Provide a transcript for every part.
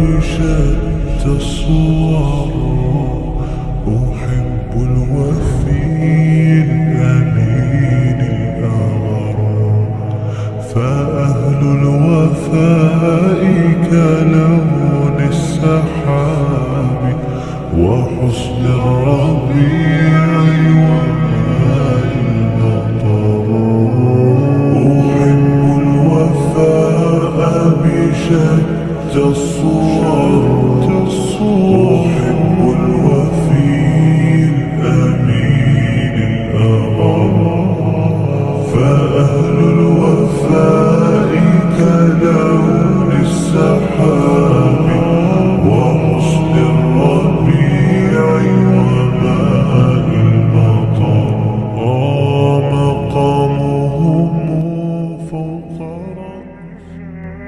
بشتى الصور أحب الوفي الأمين الأغر فأهل الوفاء كلون السحاب وحسن الربيع وماء المطر أحب الوفاء بشتى الصور أحب الوفي الأمين الأغر فأهل الوفاء كلون السحاب وحسن الربيع وماء المطر مقامهم فوق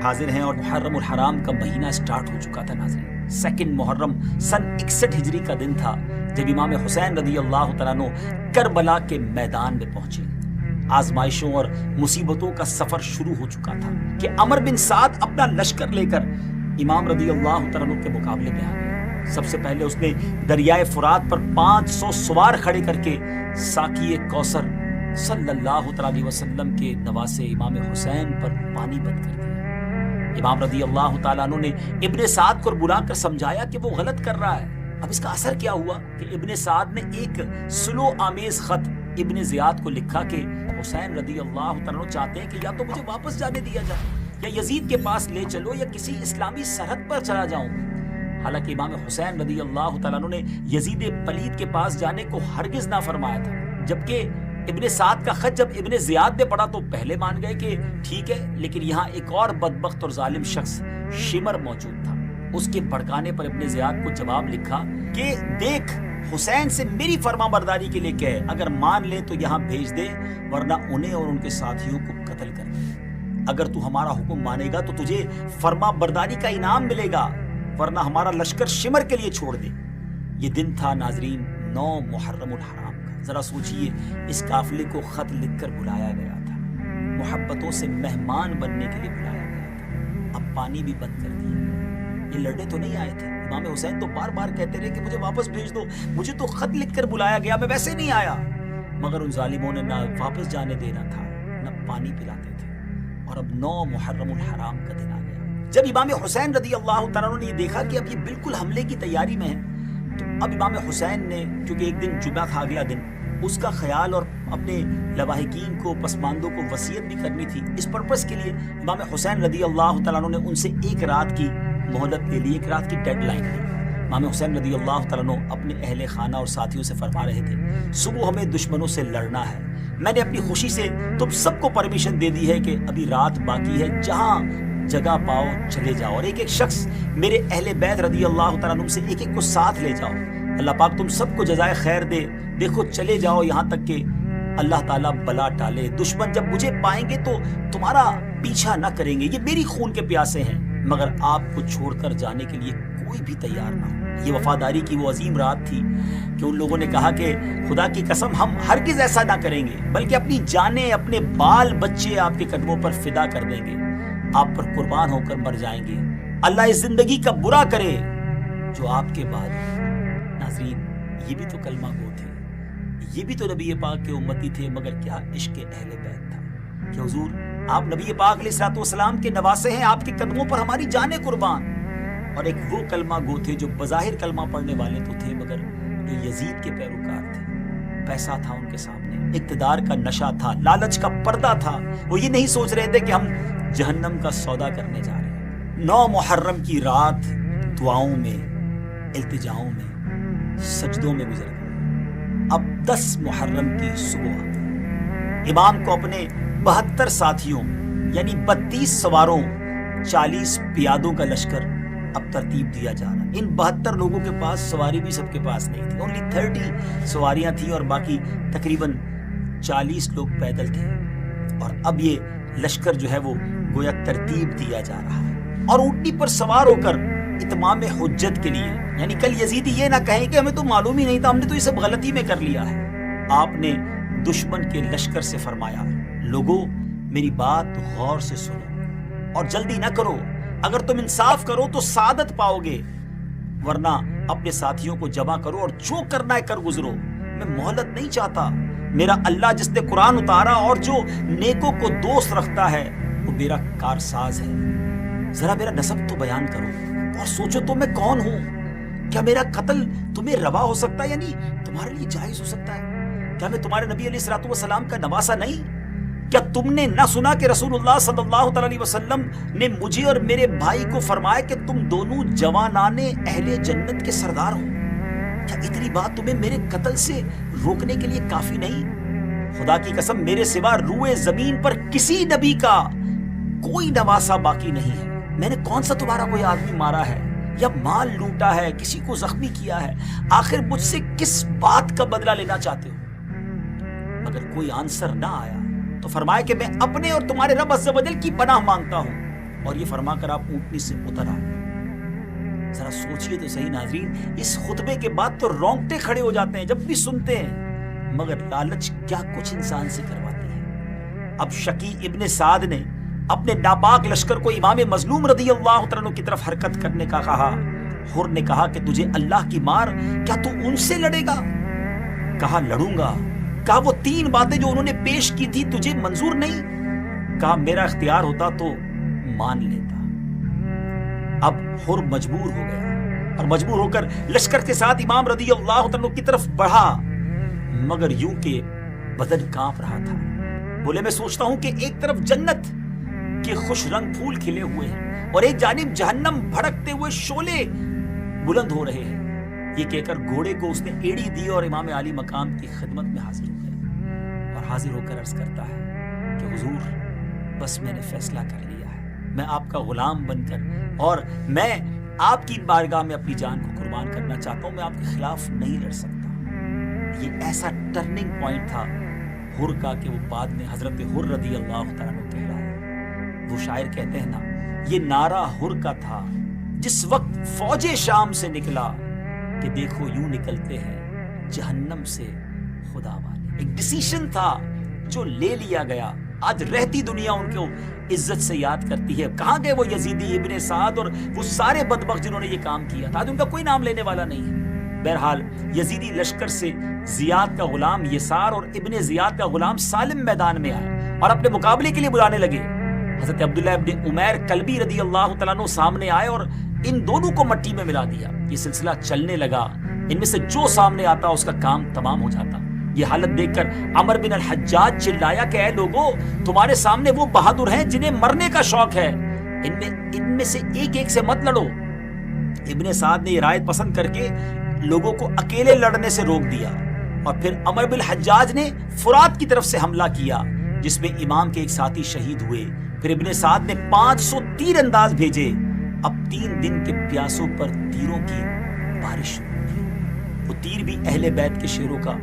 हाजिर हैं और मुहर्रम उल हराम का महीना स्टार्ट हो चुका था नाज़रीन। 2 मुहर्रम सन 61 हिजरी का दिन था जब इमाम हुसैन रदी अल्लाह तआला अन्हु करबला के मैदान में पहुंचे। आजमाइशों और मुसीबतों का सफर शुरू हो चुका था कि अमर बिन साद अपना लश्कर लेकर इमाम रदी अल्लाह तआला अन्हु के मुकाबले में आ गए। सबसे पहले उसने दरियाए फुरात पर 500 सवार खड़े करके साकिए कौसर सल्लल्लाहु अलैहि वसल्लम के नवासे इमाम हुसैन पर पानी बंद कर दिया। इमाम रदी अल्लाह तआला अन्हु ने इब्ने साद को बुलाकर समझाया कि वो गलत कर रहा है। अब इसका असर क्या हुआ कि इब्ने साद ने एक सुलो आमेज खत इब्ने ज़ियाद को लिखा कि हुसैन रदी अल्लाह तआला अन्हु चाहते हैं कि या तो मुझे वापस जाने दिया जाए या यजीद के पास ले चलो या किसी इस्लामी सरहद पर चला जाऊं। हालांकि इमाम हुसैन रदी अल्लाह तआला अन्हु ने यजीद पलीद के पास जाने को हरगिज ना फरमाया था, जबकि इब्ने साद का खत जब इब्ने ज़ियाद ने पढ़ा तो पहले मान गए कि ठीक है, लेकिन यहाँ एक और बदबख्त और जालिम शख्स शिमर मौजूद था। उसके भड़काने पर इब्ने ज़ियाद को जवाब लिखा कि देख हुसैन से मेरी फरमाबरदारी के लिए कह, अगर मान ले तो यहाँ भेज दे वरना उन्हें और उनके साथियों को कत्ल कर दे। अगर तू हमारा हुक्म मानेगा तो तुझे फरमाबरदारी का इनाम मिलेगा, वरना हमारा लश्कर शिमर के लिए छोड़ दे। ये दिन था नाजरीन 9 मुहर्रम उल हराम का। जरा सोचिए, इस काफिले को खत लिखकर बुलाया गया था, मोहब्बतों से मेहमान बनने के लिए बुलाया गया था। अब पानी भी बंद कर दिया। ये लड़ने तो नहीं आए थे। इमाम हुसैन तो बार बार कहते रहे कि मुझे वापस भेज दो, मुझे तो खत लिखकर बुलाया गया, मैं वैसे नहीं आया। मगर उन जालिमों ने ना वापस जाने देना था ना पानी पिलाते थे। और अब 9 मुहर्रम उल हराम का दिन आ गया। जब इमाम हुसैन रदी अल्लाह तआला अन्हु ने ये देखा कि अब ये बिल्कुल हमले की तैयारी में है, तो अब इमाम हुसैन ने, क्योंकि एक दिन जुमा था अगला दिन, उसका ख्याल और अपने लवाहिकीन को, पसमानदों को वसीयत भी करनी थी। इस पर्पस के लिए इमाम हुसैन रदी अल्लाह तआला अन्हु ने उनसे एक रात की मोहलत ले ली, एक रात की डेडलाइन ली। इमाम हुसैन रदी अल्लाह तआला अन्हु अपने अहले खाना और साथियों से फरमा रहे थे, सुबह हमें दुश्मनों से लड़ना है। मैंने अपनी खुशी से तुम सबको परमिशन दे दी है कि अभी रात बाकी है, जहां जगह पाओ चले जाओ और एक एक शख्स मेरे अहले बैत रदी अल्लाह तआला अन्हुम से एक एक को साथ ले जाओ। अल्लाह पाक तुम सबको जज़ाए खैर दे। देखो चले जाओ यहाँ तक कि अल्लाह ताला बला टाले। दुश्मन जब मुझे पाएंगे तो तुम्हारा पीछा न करेंगे, ये मेरी खून के प्यासे हैं, मगर आपको छोड़कर जाने के लिए कोई भी तैयार ना हो। ये वफादारी की वो अजीम रात थी कि उन लोगों ने कहा कि खुदा की कसम हम हरगिज ऐसा ना करेंगे, बल्कि अपनी जानें, अपने बाल बच्चे आपके कदमों पर फिदा कर देंगे, आप पर कुर्बान होकर मर जाएंगे। अल्लाह इस जिंदगी का बुरा करे जो आपके बाद। नाज़रीन, ये भी तो कलमा गो थे, ये भी तो नबी पाक के उम्मती थे, मगर क्या इश्क अहले बैत था कि हुजूर आप नबी पाक अलैहिस्सलाम के नवासे हैं, आपके कदमों पर हमारी जानें कुर्बान। और एक वो कलमा गो थे जो बज़ाहिर कलमा पढ़ने वाले तो थे, मगर जो यजीद के पैरोकार थे। पैसा था उनके सामने, इक़्तिदार का नशा था, लालच का पर्दा था। वो ये नहीं सोच रहे थे कि हम जहन्नम का सौदा करने जा रहे हैं। 9 मुहर्रम की रात दुआओं में, इल्तिजाओं में, सजदों में गुजर गई। अब 10 मुहर्रम की सुबह इमाम को अपने 72 साथियों यानी 32 सवारों, 40 पियादों का लश्कर अब तरतीब दिया जा रहा है। इन 72 लोगों के पास सवारी भी सबके पास नहीं थी, ओनली 30 सवारियां थी और बाकी तकरीबन 40 लोग पैदल थे। और अब ये लश्कर जो है वो गोया तरतीब दिया जा रहा है और ऊँटनी पर सवार होकर इत्माम हुज्जत के लिए, यानी कल यजीदी ये ना कहें कि हमें तो मालूम ही नहीं था, हमने तो ये सब गलती में कर लिया है। आपने दुश्मन के लश्कर से फरमाया, लोगों मेरी बात गौर से सुनो और जल्दी ना करो, اگر تم انصاف کرو تو سعادت پاؤ گے، ورنہ اپنے ساتھیوں کو جمع کرو اور جو کرنا ہے کر گزرو، میں مہلت نہیں چاہتا۔ میرا اللہ جس نے قرآن اتارا اور جو نیکوں کو دوست رکھتا ہے وہ میرا کارساز ہے۔ ذرا میرا نسب تو بیان کرو اور سوچو تو میں کون ہوں؟ کیا میرا قتل تمہیں روا ہو سکتا ہے، یعنی تمہارے لیے جائز ہو سکتا ہے؟ کیا میں تمہارے نبی علیہ الصلوۃ والسلام کا نواسہ نہیں؟ کیا تم نے نہ سنا کہ رسول اللہ صلی اللہ تعالی علیہ وسلم نے مجھے اور میرے بھائی کو فرمایا کہ تم دونوں جوانان اہل جنت کے سردار ہو؟ کیا اتنی بات تمہیں میرے قتل سے روکنے کے لیے کافی نہیں؟ خدا کی قسم میرے سوا روئے زمین پر کسی نبی کا کوئی نواسہ باقی نہیں ہے۔ میں نے کون سا تمہارا کوئی آدمی مارا ہے یا مال لوٹا ہے، کسی کو زخمی کیا ہے؟ آخر مجھ سے کس بات کا بدلہ لینا چاہتے ہو؟ اگر کوئی آنسر نہ آیا تو فرمایا کہ میں اپنے اور تمہارے رب عز و جل کی پناہ مانگتا ہوں، اور یہ فرما کر آپ اونٹنی سے اتر آئے۔ ذرا سوچئے تو صحیح ناظرین، اس خطبے کے بعد تو رونگٹے کھڑے ہو جاتے ہیں جب بھی سنتے ہیں، مگر لالچ کیا کچھ انسان سے کرواتی ہے۔ اب شقی ابن سعد نے اپنے ناپاک لشکر کو امام مظلوم رضی اللہ تعالیٰ عنہ کی طرف حرکت کرنے کا کہا۔ حر نے کہا کہ تجھے اللہ کی مار، کیا تو ان سے لڑے گا؟ کہا لڑوں گا۔ کہا وہ 3 باتیں جو انہوں نے پیش کی تھی تجھے منظور نہیں؟ کہا میرا اختیار ہوتا تو مان لیتا۔ اب حر مجبور ہو گیا اور مجبور ہو کر لشکر کے ساتھ امام رضی اللہ عنہ کی طرف بڑھا، مگر یوں کہ بدن کانپ رہا تھا۔ بولے میں سوچتا ہوں کہ ایک طرف جنت کے خوش رنگ پھول کھلے ہوئے ہیں اور ایک جانب جہنم بھڑکتے ہوئے شعلے بلند ہو رہے ہیں۔ یہ کہہ کر گھوڑے کو اس نے ایڑی دی اور امام عالی مقام کی خدمت میں حاضر ہو گیا، اور حاضر ہو کر عرض کرتا ہے کہ حضور بس میں نے فیصلہ کر لیا ہے، میں آپ کا غلام بن کر اور میں آپ کی بارگاہ میں اپنی جان کو قربان کرنا چاہتا ہوں، میں آپ کے خلاف نہیں لڑ سکتا۔ یہ ایسا ٹرننگ پوائنٹ تھا حر کا کہ وہ بعد میں حضرت حر رضی اللہ تعالیٰ عنہ کہہ رہا ہے۔ وہ شاعر کہتے ہیں نا، یہ نعرہ حر کا تھا جس وقت فوج شام سے نکلا کہ دیکھو یوں نکلتے ہیں جہنم سے خدا والے۔ ایک ڈیسیشن تھا جو لے لیا گیا۔ آج رہتی دنیا ان کو عزت سے یاد کرتی ہے۔ کہاں گئے وہ یزیدی ابن سعد اور وہ سارے بدبخت جنہوں نے یہ کام کیا تھا؟ آج ان کا کوئی نام لینے والا نہیں ہے۔ بہرحال یزیدی لشکر سے زیاد کا غلام یسار اور ابن زیاد کا غلام سالم میدان میں آئے اور اپنے مقابلے کے لیے بلانے لگے۔ حضرت عبداللہ ابن عمیر کلبی رضی اللہ تعالیٰ عنہ سامنے آئے اور ان دونوں کو مٹی میں ملا دیا۔ یہ سلسلہ چلنے لگا، ان میں سے جو سامنے آتا اس کا کام تمام ہو جاتا۔ یہ حالت دیکھ کر عمر بن الحجاج چلایا کہ اے لوگو، تمہارے سامنے وہ بہادر ہیں جنہیں مرنے کا شوق ہے، ان میں سے ایک ایک سے مت لڑو۔ ابن سعد نے یہ رائے پسند کر کے لوگوں کو اکیلے لڑنے سے روک دیا، اور پھر عمر بن الحجاج نے فرات کی طرف سے حملہ کیا جس میں امام کے ایک ساتھی شہید ہوئے۔ پھر ابن سعد نے 500 تیر انداز بھیجے۔ اب 3 دن کے پیاسوں پر تیروں کی بارش شروع ہوئی۔ وہ تیر بھی اہل بیت کے شیروں کا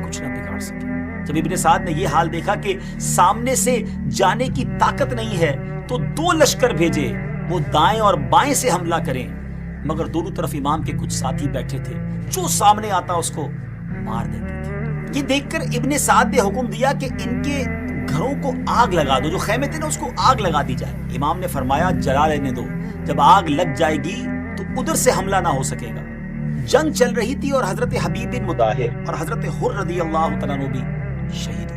کچھ نہ بگاڑ سکے۔ جب ابن سعد نے یہ حال دیکھا کہ سامنے سے جانے کی طاقت نہیں ہے تو 2 لشکر بھیجے، وہ دائیں اور بائیں سے حملہ کریں، مگر دونوں طرف امام کے کچھ ساتھی بیٹھے تھے، جو سامنے آتا اس کو مار دیتے تھے۔ یہ دیکھ کر ابن سعد نے حکم دیا کہ ان کے گھروں کو آگ لگا دو، جو خیمے تھے نا اس کو آگ لگا دی جائے۔ امام نے فرمایا جلا لینے دو، جب آگ لگ جائے گی تو ادھر سے حملہ نہ ہو سکے گا۔ جنگ چل رہی تھی اور حضرت حبیب بن مطہر اور حضرت حر رضی اللہ تعالیٰ عنہ بھی شہید